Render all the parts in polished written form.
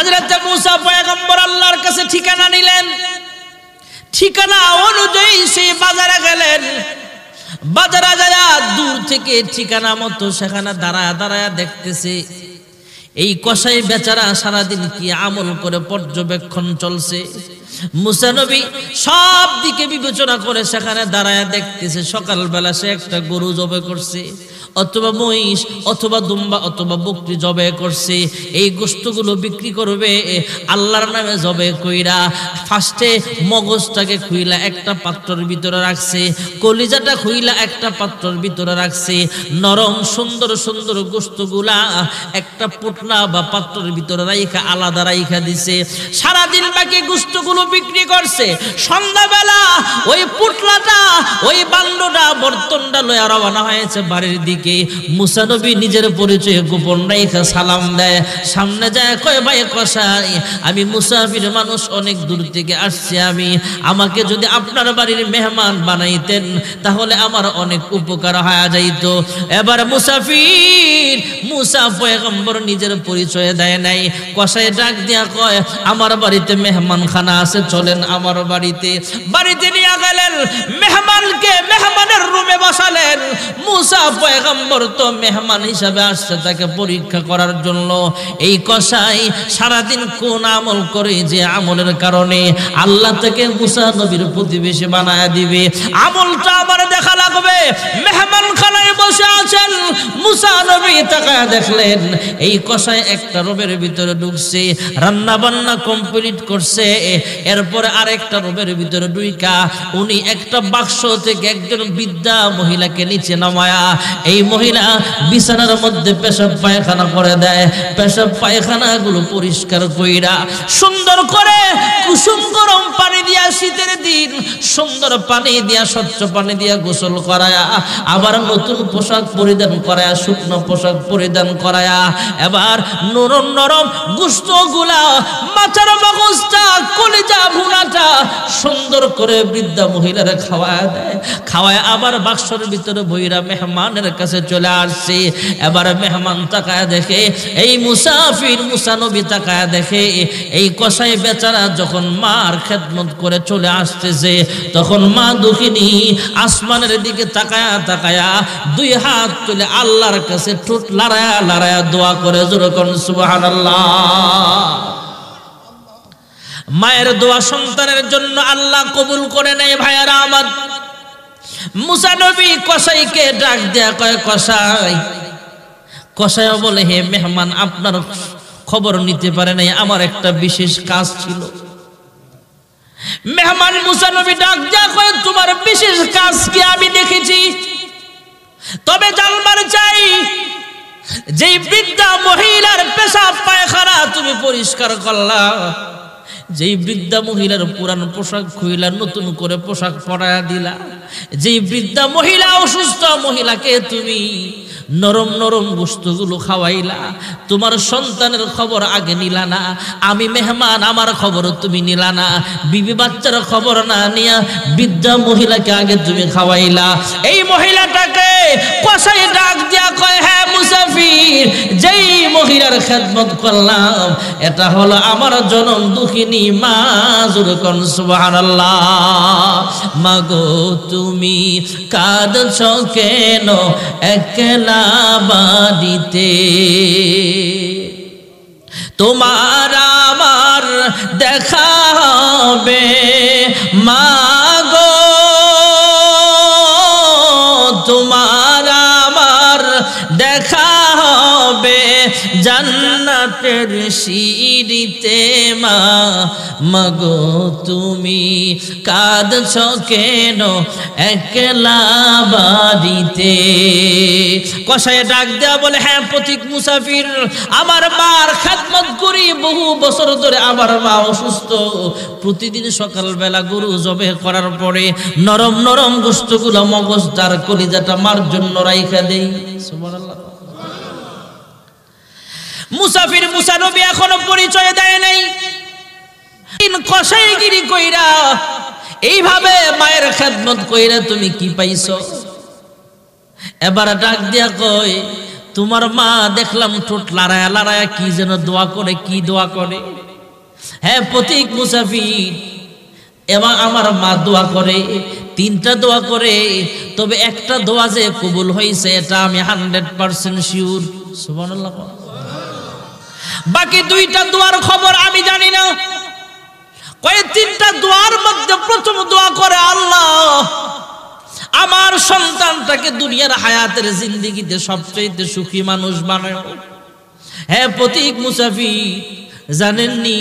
হযরত মুসা পয়গম্বর আল্লাহর কাছে ঠিকানা নিলেন। ঠিকানা অনুযায়ী সে বাজারে গেলেন। বাজারে যায় দূর থেকে ঠিকানা মতো সেখানে দাঁড়ায় দাঁড়ায় দেখতেছে এই কসাই বেচারা সারাদিন কি আমল করে পর্যবেক্ষণ চলছে। মুসা নবী সব দিকে বিবেচনা করে সেখানে দাঁড়ায় দেখতেছে সকালবেলা সে একটা গরু জবে করছে, অথবা মহিষ অথবা দুম্বা অথবা বকরি জবে করছে। এই গোশতগুলো বিক্রি করবে আল্লাহর নামে জবে কইরা ফার্স্টে মগজটাকে খুইলা একটা পাত্রের ভিতরে রাখছে, কলিজাটা খুইলা একটা পাত্রের ভিতরে রাখছে, নরম সুন্দর সুন্দর গোশতগুলা একটা পোটলা বা পাত্রের ভিতরে রাইখা আলাদা রাইখা দিছে। সারাদিন বাকি গোশতগুলো বিক্রি করছে। সন্ধ্যাবেলা ওই পুটলাটা ওই বান্ডটা বর্তনটা লয়া রওনা হয়েছে বাড়ির দিকে। মুসা নবী নিজের পরিচয় গোপন রাইখা সালাম দেয়, সামনে যায় কয় ভাই কসাই, আমি মুসাফির মানুষ, অনেক দূর থেকে আসছি, আমাকে যদি আপনার বাড়ির মেহমান বানাইতেন তাহলে আমার অনেক উপকার হয়ে যাইত। এবার মুসাফির মুসা পয়গম্বর নিজের পরিচয় দেয় নাই। কসাই ডাক দিয়া কয় আমার বাড়িতে মেহমান খানা আছে, চলেন আমার বাড়িতে। বাড়িতে নিয়ে গেলেন, মেহমানকে মেহমানের রুমে বসালেন। মুসা পয়গম্বর তো মেহমান হিসাবে আসছে তাকে পরীক্ষা করার জন্য। এই কসাই সারাদিন কোন আমল করে যে আমলের কারণে আল্লাহ থেকে মুসা নবীর প্রতিবেশী বানায় দিবে, আমলটা আবার দেখা লাগবে। মেহমান খানায় বসে আছেন, মুসা নবী তাকায় দেখলেন এই কসাই একটা রুমের ভিতরে ঢুকছে, রান্না বান্না কমপ্লিট করছে। এরপরে আরেকটা রুমের ভিতরে ঢুইকা উনি একটা বাক্স থেকে একজন বৃদ্ধা মহিলাকে নিচে নামায়া এই মহিলা বিছানার মধ্যে পেশাব পায়খানা করে দেয়। পেশাব পায়খানা গুলো পরিষ্কার কইরা সুন্দর করে কুসুম গরম পানি দিয়া, শীতের দিন সুন্দর পানি দিয়া স্বচ্ছ পানি দিয়া গোসল করায়া, আবার নতুন পোশাক পরিধান করায়া, শুকনো পোশাক পরিধান করায়া, এবার নরম নরম গোশত গুলা, মাথার মগজটা, কলিজা ভুনাটা সুন্দর করে বৃদ্ধা মহিলার খাওয়ায় দেয়। খাওয়ায় আবার বাক্সের ভিতরে বইরা মেহমানের কাছে চলে আসছে। এবার মেহমান তাকায় দেখে এই মুসাফির, মুসা নবী তাকায় দেখে এই কসাই বেচারা যখন মার খেদমত করে চলে আসতেছে, তখন মা দুঃখিনী আসমানের দিকে তাকায়া তাকায়া দুই হাত তুলে আল্লাহর কাছে ঠোঁট লড়ায়া লড়ায়া দোয়া করে জোরে কোন সুবহানাল্লাহ। মায়ের দোয়া সন্তানের জন্য আল্লাহ কবুল করে নেয়। ভাইয়ারা আমার, মুসা নবী কসাইকে ডাক দেয়া কয় কসাই। কসাই বলে হে মেহমান, আপনার খবর নিতে পারে নাই, আমার একটা বিশেষ কাজ ছিল। মেহমান মুসা নবী ডাক দেয়া কয় তোমার বিশেষ কাজ কি আমি দেখেছি, তবে জানবার চাই যেই বৃদ্ধা মহিলার পেশাব পায়খানা তুমি পরিষ্কার করলা, যেই বৃদ্ধা মহিলার পুরান পোশাক খুইলা নতুন করে পোশাক পরায়া দিলা, যেই বৃদ্ধা মহিলা অসুস্থ মহিলাকে তুমি নরম নরম গোশতগুলো খাওয়াইলা, তোমার সন্তানের খবর আগে নিলা না, আমি মেহমান আমার খবর তুমি নিলা না, বিবি বাচ্চার খবর না নিয়া বৃদ্ধা মহিলাকে আগে তুমি খাওয়াইলা। এই মহিলাটাকে কসাই ডাক দিয়া কয় হ্যাঁ মুসাফির, যেই মহিলার খেদমত করলাম এটা হলো আমার জনম দুঃখিনী মা, জোরে কোন সুবহানাল্লাহ। মাগো তুমি কাঁদছো কেন একলা বাড়িতে, তোমার আমার দেখা হবে মাগো, তোমার আমার দেখা হবে জান্নাতের সিঁড়িতে মা, মাগো তুমি কাঁদছো কেন একলা বাড়িতে। কসাই ডাক দেয়া বলে হ্যাঁ পথিক মুসাফির, আমার মার খেদমত করি বহু বছর ধরে, আমার মা অসুস্থ, প্রতিদিন সকালবেলা গরু জবে করার পরে নরম নরম গোশতগুলো মগজদার কলিজাটা মার জন্য রাইখা দেই। সুবহানাল্লাহ। মুসাফির মুসা নবী এখনো পরিচয় দেয় নাই। কসাইগিরি কইরা এইভাবে মায়ের খেদমত কইরা তুমি কি পাইছো? এবার ডাক দিয়া কয় তোমার মা দেখলাম ঠোঁট লড়ায়া লড়ায়া কি যেন দোয়া করে, কি দোয়া করে। হ্যাঁ প্রতীক মুসাফির, এবং আমার মা দোয়া করে, 3টা দোয়া করে, তবে একটা দোয়া যে কবুল হয়েছে এটা আমি 100% শিওর। সুবহানাল্লাহ। বাকি 2টা দোয়ার খবর আমি জানি না। কয়েক 3টা দোয়ার মধ্যে প্রথম দোয়া করে, আল্লাহ আমার সন্তানটাকে দুনিয়ার হায়াতের জিন্দেগিতে সবচেয়ে সুখী মানুষ বানাও। হ্যাঁ প্রতীক মুসাফির, জানেননি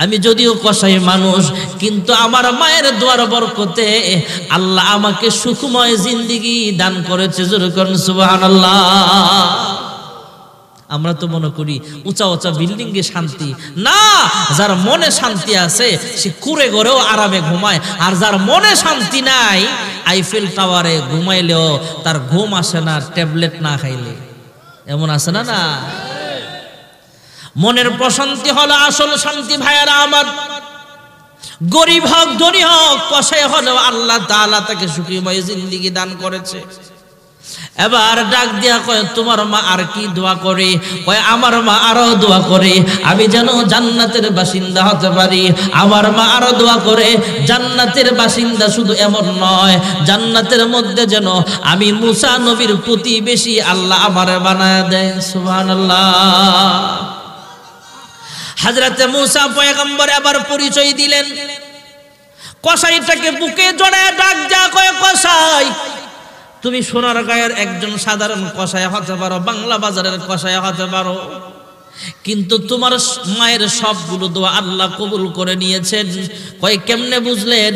আমি যদিও কসাই মানুষ, কিন্তু আমার মায়ের দোয়ার বরকতে আল্লাহ আমাকে সুখময় জিন্দেগি দান করেছে। জোরে করুন সুবহানাল্লাহ। আমরা তো মনে করি উঁচা উঁচা বিল্ডিং এ শান্তি না, যার মনে শান্তি আছে সে কুড়ে ঘরেও আরামে ঘুমায়, আর যার মনে শান্তি নাই আইফেল টাওয়ারে ঘুমাইলেও তার ঘুম আসে না ট্যাবলেট না খাইলে। এমন আছে না? না, মনের প্রশান্তি হলো আসল শান্তি। ভাইয়ারা আমার, গরিব হোক ধনী হোক কসাই হলেও আল্লাহ তাআলা তাকে সুখীময় জিন্দেগি দান করেছে। এবার ডাক দিয়া কয় তোমার মা আর কি দোয়া করে? কয় আমার মা আরো দোয়া করে আমি যেন জান্নাতের বাসিন্দা হতে পারি। আমার মা আরো দোয়া করে জান্নাতের বাসিন্দা শুধু এমন নয়, জান্নাতের মধ্যে যেন আমি মুসা নবীর প্রতিবেশী আল্লাহ আমারে বানায় দেয়। সুবহানাল্লাহ। হযরতে মুসা পয়গম্বর আবার পরিচয় দিলেন। কসাইটাকে বুকে জড়ায় ডাক যা কয় কসাই, তুমি সোনার গায়ের একজন সাধারণ কসাই হতে পারো, বাংলা বাজারের কসাই হতে পারো, কিন্তু তোমার মায়ের সবগুলো দোয়া আল্লাহ কবুল করে নিয়েছেন। কয় কেমনে বুঝলেন?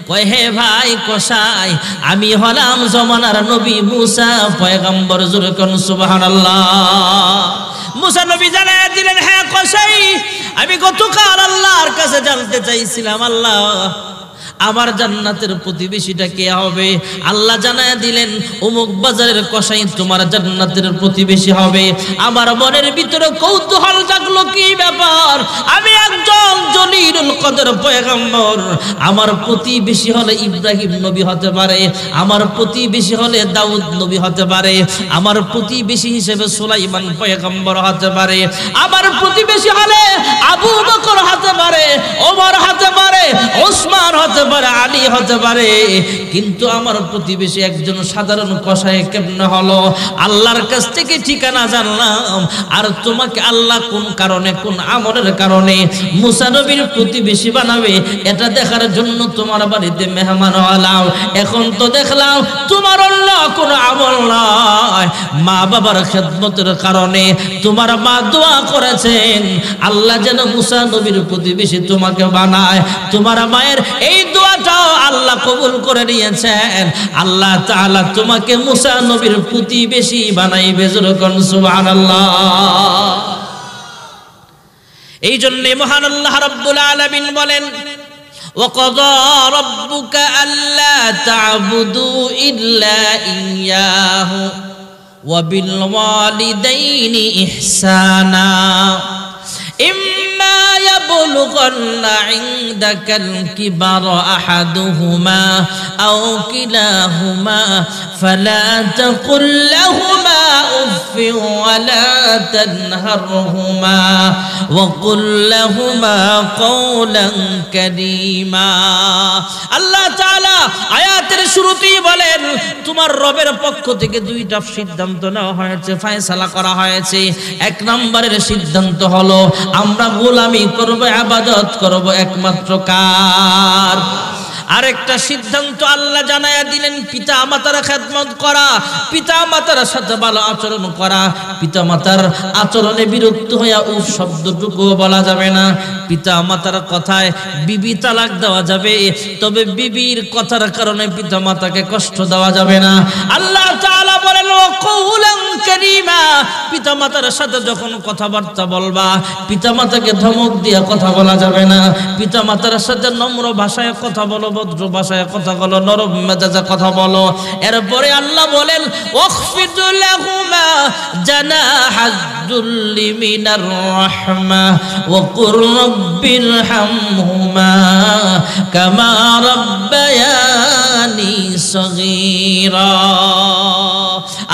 কয় হে ভাই কসাই, আমি হলাম জমানার নবী মুসা পয়গম্বর। জোরে করুন সুবহানাল্লাহ। মুসা নবী জানায় দিলেন, হ্যাঁ কসাই, আমি গতকাল আল্লাহর কাছে জানতে চাইছিলাম আল্লাহ আমার জান্নাতের প্রতিবেশীটা কে হবে? আল্লাহ জানায় দিলেন অমুক বাজারের কসাই তোমার জান্নাতের প্রতিবেশী হবে। আমার মনের ভিতরে কৌতূহল জাগলো, কি ব্যাপার? আমি একজন জলিলুল কদর পয়গম্বর, আমার প্রতিবেশী হলে ইব্রাহিম নবী হতে পারে, আমার প্রতিবেশী হলে দাউদ নবী হতে পারে, আমার প্রতিবেশী হিসেবে সুলাইমান পয়গম্বর হতে পারে, আমার প্রতিবেশী হলে আবু বকর হতে পারে, ওমর হতে পারে, ওসমান হতে পারে, আলী হতে পারে, কিন্তু আমার প্রতিবেশী একজন সাধারণ কসাই কেমনে হলো? আল্লাহর কাছ থেকে ঠিকানা জানলাম, আর তোমাকে আল্লাহ কোন কারণে, কোন আমলের কারণে মুসা নবীর প্রতিবেশী বানাবে এটা দেখার জন্য তোমার বাড়িতে মেহমান হলাম। এখন তো দেখলাম তোমার অন্য কোন আমল নয়, মা বাবার খেদমতের কারণে তোমার মা দোয়া করেছেন আল্লাহ যেন মুসা নবীর প্রতিবেশী তোমাকে বানায়। তোমার মায়ের এই দোয়াটাও আল্লাহ কবুল করে নিয়েছেন। আল্লাহ তাআলা তোমাকে মুসা নবীর প্রতিবেশী বানাইবে। জোরে করুন সুবহানাল্লাহ। এই জন্য মহান আল্লাহ রাব্বুল আলামিন বলেন, ওয়াকাযা রাব্বুকা আল্লা তা'বুদু ইল্লা ইয়্যাহু ওয়া বিল ওয়ালিদাইনি ইহসানা ইম্মা ইয়াবলুগান্না ইনদাকাল কিবারা আহাদুহুমা আও কিলাহুমা ফালা তাকুল লাহুমা উফফিন ওয়া লা তানহারহুমা ওয়া কুল লাহুমা কওলান কারীমা। আল্লাহ তাআলা আয়াতের শুরুতেই বলেন তোমার রবের পক্ষ থেকে 2টা সিদ্ধান্ত নেওয়া হয়েছে, ফয়সালা করা হয়েছে। 1 নম্বরের সিদ্ধান্ত হলো আমরা গোলামি করব, ইবাদত করব একমাত্র কার? আরেকটা সিদ্ধান্ত আল্লাহ জানায়া দিলেন পিতা মাতার খেদমত করা, পিতা মাতার সাথে ভালো আচরণ করা, পিতা মাতার আচরণে বিরক্ত হইয়া উফ শব্দটুকু বলা যাবে না। পিতা মাতার কথায় বিবি তালাক দেওয়া যাবে, তবে বিবির কথার কারণে পিতা মাতাকে কষ্ট দেওয়া যাবে না। আল্লাহ তাআলা বলেন কওলান কারীমা, পিতা মাতার সাথে যখন কথাবার্তা বলবা পিতা মাতাকে ধমক দিয়ে কথা বলা যাবে না। পিতা মাতার সাথে নম্র ভাষায় কথা বলো, ভদ্র ভাষায় কথা বলো, নরম মেজাজে কথা বলো। এরপরে আল্লাহ বলেন ওয়াখফিদ লাহুমা জানাহাজ যুল্লি মিনার রাহমা ওয়া কুর রাব্বিরহামহুমা কামা রাব্বায়ানি সগীরা।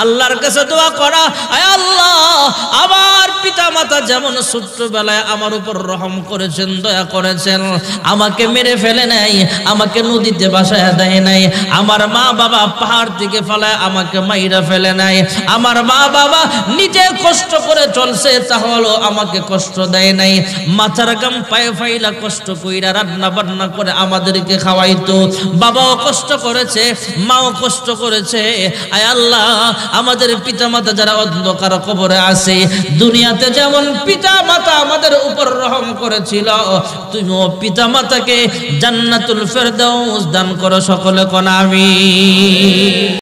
আল্লাহর কাছে দোয়া করা, আয় আল্লাহ আমার পিতা মাতা যেমন ছোট্টবেলায় আমার উপর রহম করেছেন, দয়া করেছেন, আমাকে মেরে ফেলে নাই, আমাকে নদীতে ভাসায় দেয় নাই, আমার মা বাবা পাহাড় থেকে ফেলায় আমাকে মাইরা ফেলে নাই, আমার মা বাবা নিজে কষ্ট করে চলছে তাহলে আমাকে কষ্ট দেয় নাই, মাথার গাম পায়ে ফাইলা কষ্ট কইরা রান্না বান্না করে আমাদেরকে খাওয়াইতো, বাবাও কষ্ট করেছে, মাও কষ্ট করেছে। আয় আল্লাহ আমাদের পিতা মাতা যারা অন্ধকার কবরে আছে, দুনিয়াতে যেমন পিতা মাতা আমাদের উপর রহম করেছিল, তুমিও পিতা মাতাকে জান্নাতুল ফেরদাউস দান করো, সকলে কোন আমিন।